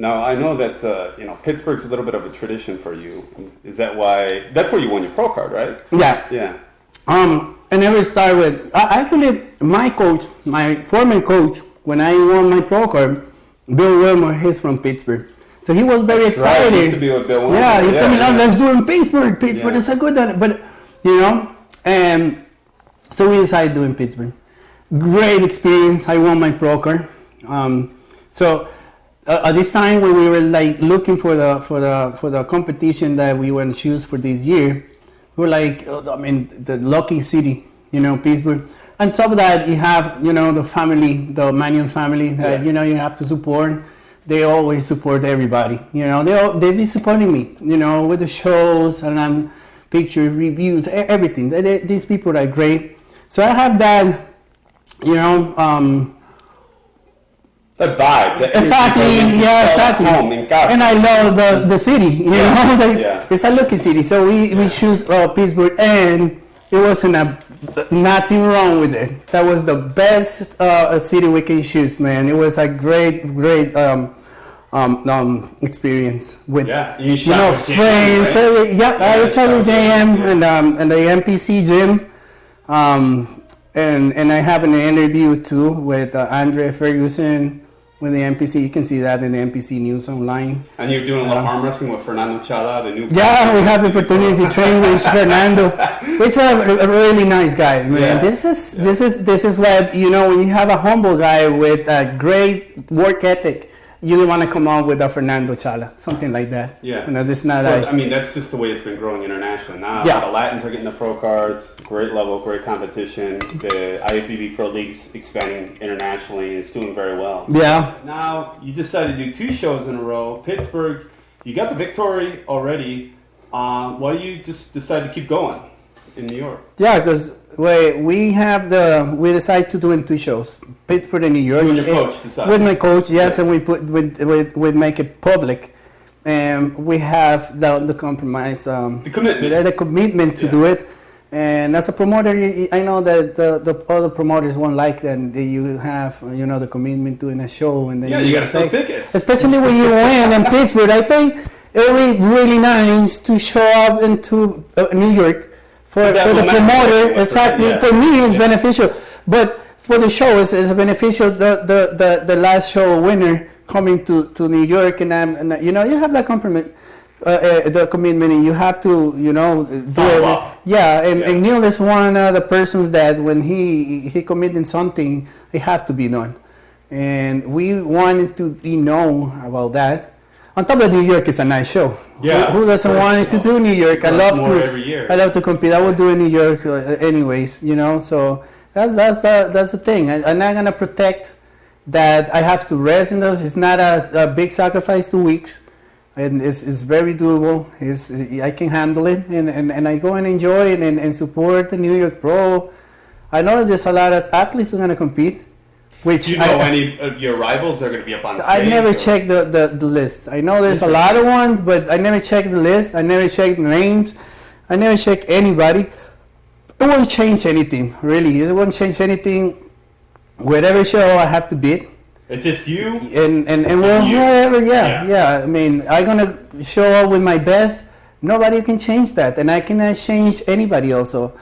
Now, I know that, Pittsburgh's a little bit of a tradition for you. Is that why? That's where you won your pro card, right? Yeah. Yeah. I never started with, actually, my coach, my former coach, when I won my pro card, Bill Wilmer, he's from Pittsburgh. So he was very excited. Right. Used to be with Bill Wilmer. Yeah, he told me, let's do it in Pittsburgh. Pittsburgh is a good one. But, and so we decided to do it in Pittsburgh. Great experience. I won my pro card. So at this time when we were like looking for the competition that we want to choose for this year, we were like, the lucky city, Pittsburgh. On top of that, you have, the family, the Manion family that, you have to support. They always support everybody, they be supporting me, with the shows and pictures, reviews, everything. These people are great. So I have that, that vibe. Exactly. Home and I love the city. It's a lucky city. So we choose Pittsburgh, and it wasn't nothing wrong with it. That was the best city we can choose, man. It was a great experience with friends. Right? I was shot with JM and the MPC gym. And I have an interview too with Andre Ferguson with the MPC. You can see that in the MPC News online. And you're doing a little arm wrestling with Fernando Chala, the new. Yeah, we have the opportunity to train with Fernando, which is a really nice guy, man. Yeah. This is what when you have a humble guy with a great work ethic. You want to come out with a Fernando Chala, something like that. Yeah. It's not that's just the way it's been growing internationally. Now, the Latins are getting the pro cards, great level, great competition. The IFBB Pro League's expanding internationally, and it's doing very well. Yeah. Now, you decided to do 2 shows in a row. Pittsburgh, you got the victory already. Why do you just decide to keep going in New York? Yeah, because we decided to do in 2 shows, Pittsburgh and New York. You and your coach decided? With my coach, yes, and we make it public, and we have the compromise, the commitment to do it. And as a promoter, I know that the other promoters won't like that you have the commitment doing a show, and then you got to sell tickets, especially when you win in Pittsburgh. I think it would be really nice to show up into New York. For the promoter, exactly. For me, it's beneficial, but for the show, it's beneficial. The last show winner coming to New York, and you have that commitment, the commitment, and you have to do it. Yeah, and Neil is one of the persons that when he committed something, it have to be done, and we wanted to be known about that. On top of New York, it's a nice show. Yeah, who doesn't want to do New York? I love to compete. I would do in New York anyways. So that's the thing. I'm not gonna protect that. I have to rest in those. It's not a big sacrifice. 2 weeks, and it's very doable. I can handle it, and I go and enjoy it and support the New York Pro. I know there's a lot of athletes who are gonna compete. Do you know any of your rivals that are going to be up on stage? I never checked the list. I know there's a lot of ones, but I never checked the list. I never checked the names. I never checked anybody. It won't change anything, really. It won't change anything. Whatever show I have to beat. It's just you? And whoever, yeah. I mean, I'm going to show up with my best. Nobody can change that. And I cannot change anybody also.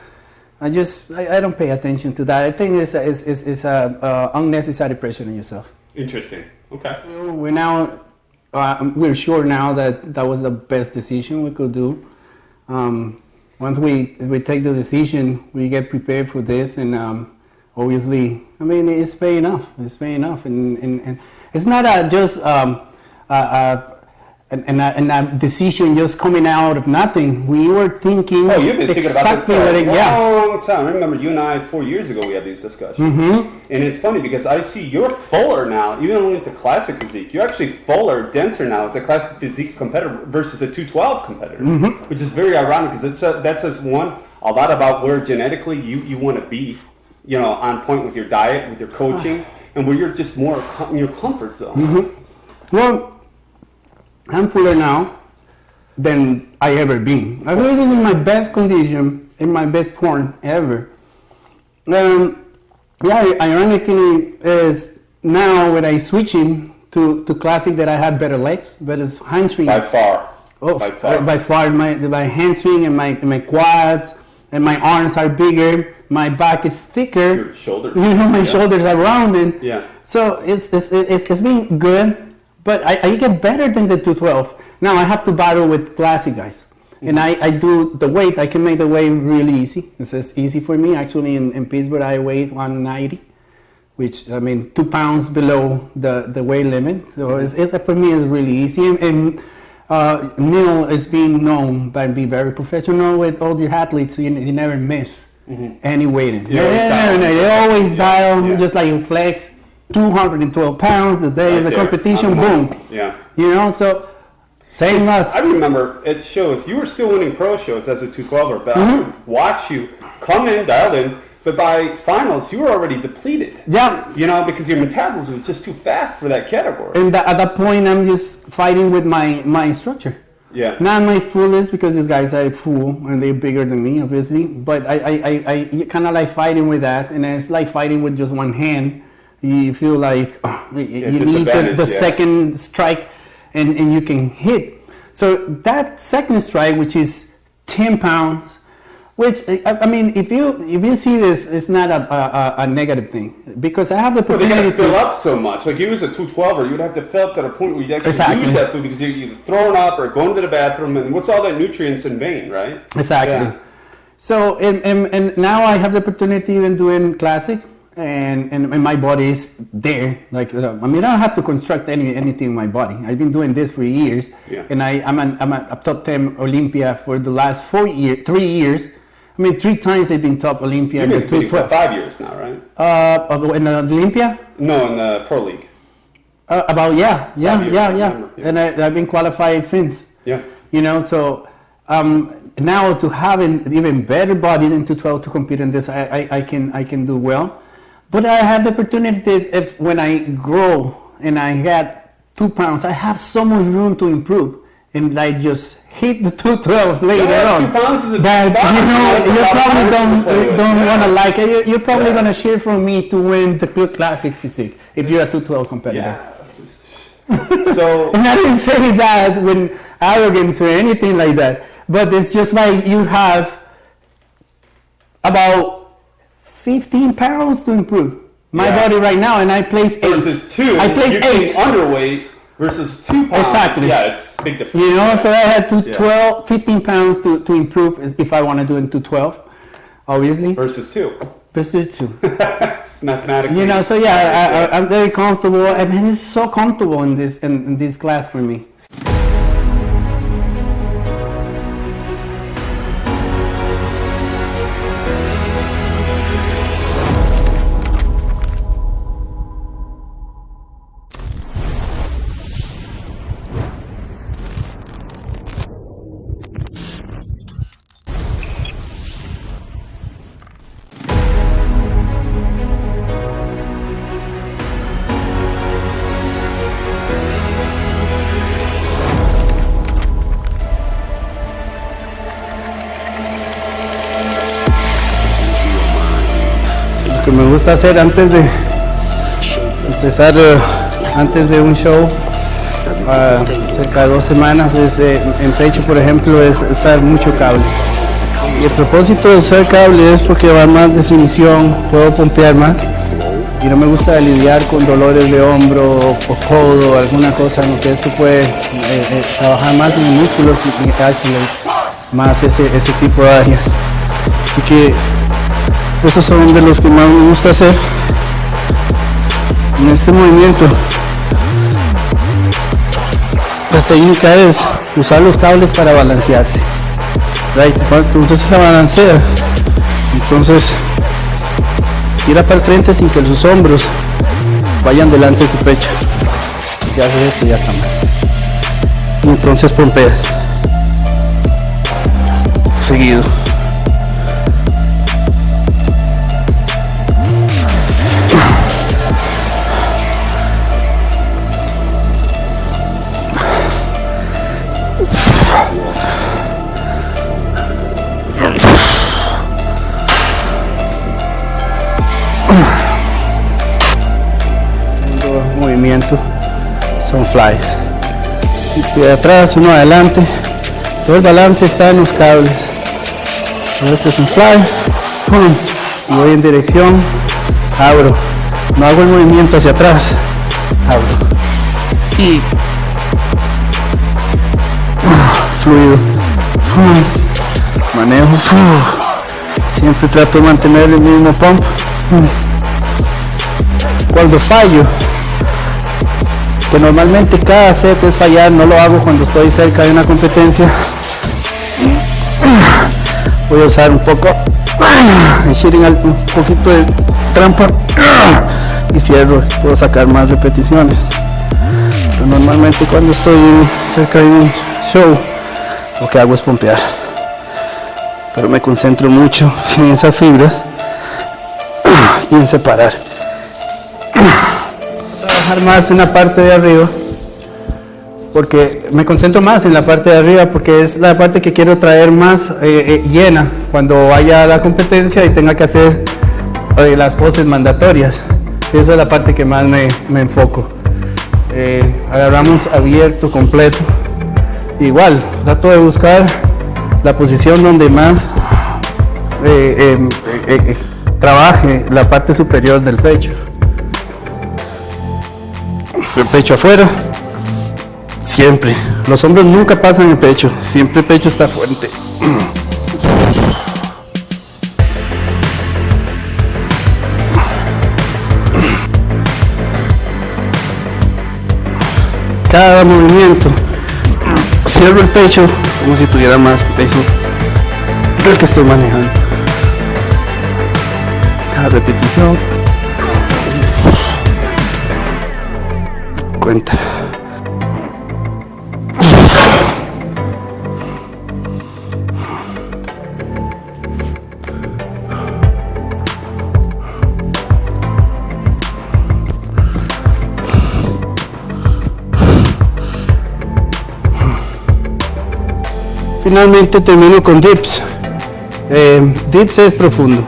I don't pay attention to that. I think it's a unnecessary pressure on yourself. Interesting. Okay. We're sure now that was the best decision we could do. Once we take the decision, we get prepared for this, and obviously, it's paying off. It's paying off, and it's not just a decision just coming out of nothing. We were thinking. Oh, you've been thinking about this for a long time. I remember you and I 4 years ago we had these discussions. Mm-hmm. And it's funny because I see you're fuller now, even only with the Classic Physique. You're actually fuller, denser now as a Classic Physique competitor versus a 212 competitor, which is very ironic because that says a lot about where genetically you want to be, on point with your diet, with your coaching, and where you're just more in your comfort zone. Mm-hmm. Well, I'm fuller now than I ever been. I'm really in my best condition, in my best form ever. Ironically, is now when I switching to Classic that I had better legs, better hamstring. By far. Oh, by far, my hamstring and my quads and my arms are bigger. My back is thicker. Your shoulders. My shoulders are rounded. Yeah. So it's been good, but I get better than the 212. Now I have to battle with Classic guys. And I do the weight. I can make the weight really easy. It's easy for me. Actually, in Pittsburgh, I weigh 190, which, I mean, 2 pounds below the weight limit. So for me, it's really easy. And Neil is being known by being very professional with all the athletes. You never miss any weighting. They always dial, just like you flex, 212 pounds the day of the competition, boom. Yeah. So same as. I remember at shows, you were still winning pro shows as a 212er, but I would watch you come in, dialed in, but by finals, you were already depleted. Yeah. Because your metabolism was just too fast for that category. And at that point, I'm just fighting with my instructor. Yeah. Not my fullest, because these guys are full and they're bigger than me, obviously. But I kind of like fighting with that, and it's like fighting with just one hand. You feel like you need the second strike, and you can hit. So that second strike, which is 10 pounds, which, I mean, if you see this, it's not a negative thing, because I have the opportunity to fill up so much. Like you as a 212er, you'd have to fill up to the point where you actually use that food, because you're either throwing up or going to the bathroom, and what's all that nutrients in vain, right? Exactly. Yeah. So and now I have the opportunity even doing Classic, and my body is there. Like I mean, I don't have to construct anything in my body. I've been doing this for years, and I'm a top 10 Olympia for the last 3 years. I mean, 3 times I've been top Olympia. You've been competing for 5 years now, right? In the Olympia? No, in the Pro League. Yeah. And I've been qualified since. Yeah. So now to have an even better body than 212 to compete in this, I can do well. But I have the opportunity, when I grow and I get 2 pounds, I have so much room to improve. And I just hit the 212 later on. 2 pounds is a but you probably don't want to like it. You're probably going to cheer for me to win the Classic Physique if you're a 212 competitor. Yeah. So, and I didn't say that with arrogance or anything like that. But it's just like you have about 15 pounds to improve. My body right now, and I place 8. Versus 2. I place 8. Underweight. Versus 2 pounds. Exactly. Yeah, it's a big difference. So I had to 15 pounds to improve if I want to do it to 12, obviously. Versus 2. Versus 2. It's mathematically. So I'm very comfortable, and it's so comfortable in this class for me. Que me gusta hacer antes de empezar, antes de un show, cerca de 2 semanas, es en pecho, por ejemplo, es usar mucho cable. Y el propósito de usar cable es porque va más definición, puedo pompear más, y no me gusta lidiar con dolores de hombro o codo, alguna cosa, en lo que esto puede trabajar más en los músculos y isolate más ese tipo de áreas. Así que esos son de los que más me gusta hacer en este movimiento. La técnica es usar los cables para balancearse. Right. Entonces se balancea. Entonces tira para el frente sin que sus hombros vayan delante de su pecho. Si haces esto ya está mal. Y entonces pompea. Seguido. Movimiento son flies. Un pie atrás, uno adelante. Todo el balance está en los cables. Este es un fly. ¡Pum! Y voy en dirección. Abro. No hago el movimiento hacia atrás. Abro. Y fluido. Manejo. Siempre trato de mantener el mismo pump. Cuando fallo, que normalmente cada set es fallar, no lo hago cuando estoy cerca de una competencia, voy a usar un poco un poquito de trampa y cierro. Puedo sacar más repeticiones, pero normalmente cuando estoy cerca de un show lo que hago es pompear, pero me concentro mucho en esas fibras y en separar. Trabajar más en la parte de arriba, porque me concentro más en la parte de arriba, porque es la parte que quiero traer más llena cuando vaya a la competencia y tenga que hacer las poses mandatorias. Esa es la parte que más me enfoco. Agarramos abierto, completo. Igual, trato de buscar la posición donde más trabaje la parte superior del pecho. El pecho afuera, siempre. Los hombros nunca pasan el pecho, siempre el pecho está fuerte. Cada movimiento, cierro el pecho como si tuviera más peso del que estoy manejando. Cada repetición cuenta. Finalmente termino con dips. Dips es profundo.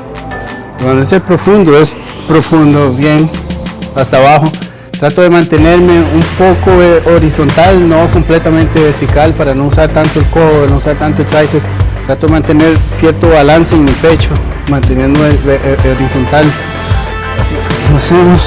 Cuando es profundo, bien hasta abajo. Trato de mantenerme un poco horizontal, no completamente vertical, para no usar tanto el codo, no usar tanto el tríceps. Trato de mantener cierto balance en mi pecho, manteniendo horizontal. Así es como lo hacemos.